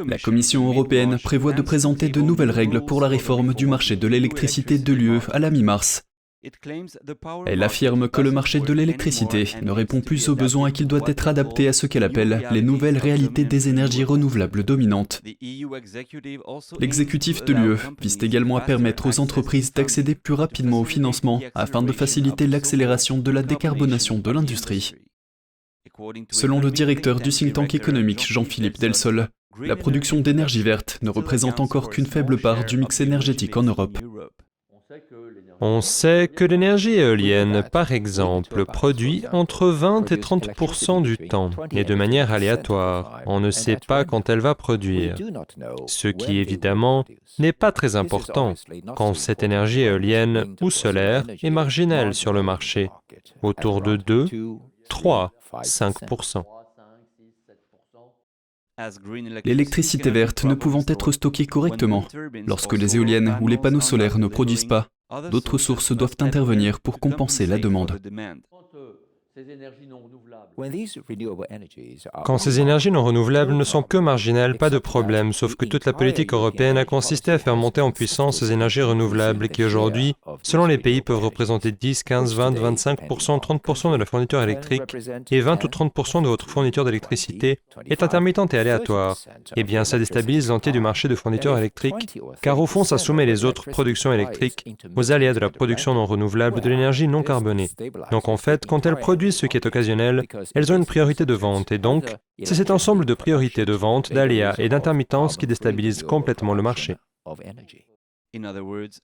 La Commission européenne prévoit de présenter de nouvelles règles pour la réforme du marché de l'électricité de l'UE à la mi-mars. Elle affirme que le marché de l'électricité ne répond plus aux besoins et qu'il doit être adapté à ce qu'elle appelle les nouvelles réalités des énergies renouvelables dominantes. L'exécutif de l'UE vise également à permettre aux entreprises d'accéder plus rapidement au financement afin de faciliter l'accélération de la décarbonation de l'industrie. Selon le directeur du think tank économique Jean-Philippe Delsol, la production d'énergie verte ne représente encore qu'une faible part du mix énergétique en Europe. On sait que l'énergie éolienne, par exemple, produit entre 20 et 30% du temps, et de manière aléatoire. On ne sait pas quand elle va produire. Ce qui, évidemment, n'est pas très important, quand cette énergie éolienne ou solaire est marginale sur le marché, autour de 2, 3, 5%. L'électricité verte ne pouvant être stockée correctement, lorsque les éoliennes ou les panneaux solaires ne produisent pas, d'autres sources doivent intervenir pour compenser la demande. Quand ces énergies non renouvelables ne sont que marginales, pas de problème, sauf que toute la politique européenne a consisté à faire monter en puissance ces énergies renouvelables qui aujourd'hui, selon les pays, peuvent représenter 10, 15, 20, 25%, 30% de la fourniture électrique et 20 ou 30% de votre fourniture d'électricité est intermittente et aléatoire. Eh bien, ça déstabilise l'entier du marché de fourniture électrique, car au fond, ça soumet les autres productions électriques aux aléas de la production non renouvelable de l'énergie non carbonée. Donc en fait, quand elles produisent ce qui est occasionnel, elles ont une priorité de vente et donc, c'est cet ensemble de priorités de vente, d'aléas et d'intermittences qui déstabilise complètement le marché.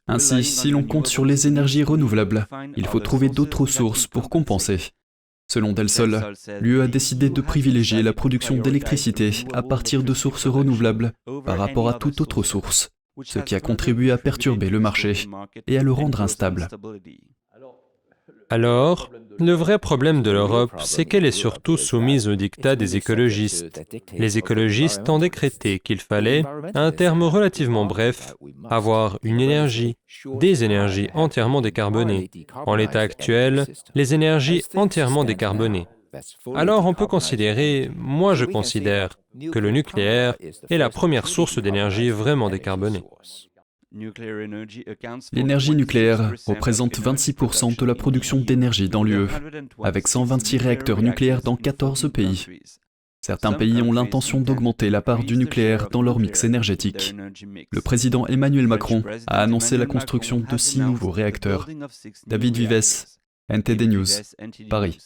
Ainsi, si l'on compte sur les énergies renouvelables, il faut trouver d'autres sources pour compenser. Selon Delsol, l'UE a décidé de privilégier la production d'électricité à partir de sources renouvelables par rapport à toute autre source, ce qui a contribué à perturber le marché et à le rendre instable. Alors, le vrai problème de l'Europe, c'est qu'elle est surtout soumise au diktat des écologistes. Les écologistes ont décrété qu'il fallait, à un terme relativement bref, avoir une énergie, des énergies entièrement décarbonées. En l'état actuel, les énergies entièrement décarbonées. Alors on peut considérer, moi je considère, que le nucléaire est la première source d'énergie vraiment décarbonée. L'énergie nucléaire représente 26% de la production d'énergie dans l'UE, avec 126 réacteurs nucléaires dans 14 pays. Certains pays ont l'intention d'augmenter la part du nucléaire dans leur mix énergétique. Le président Emmanuel Macron a annoncé la construction de 6 nouveaux réacteurs. David Vives, NTD News, Paris.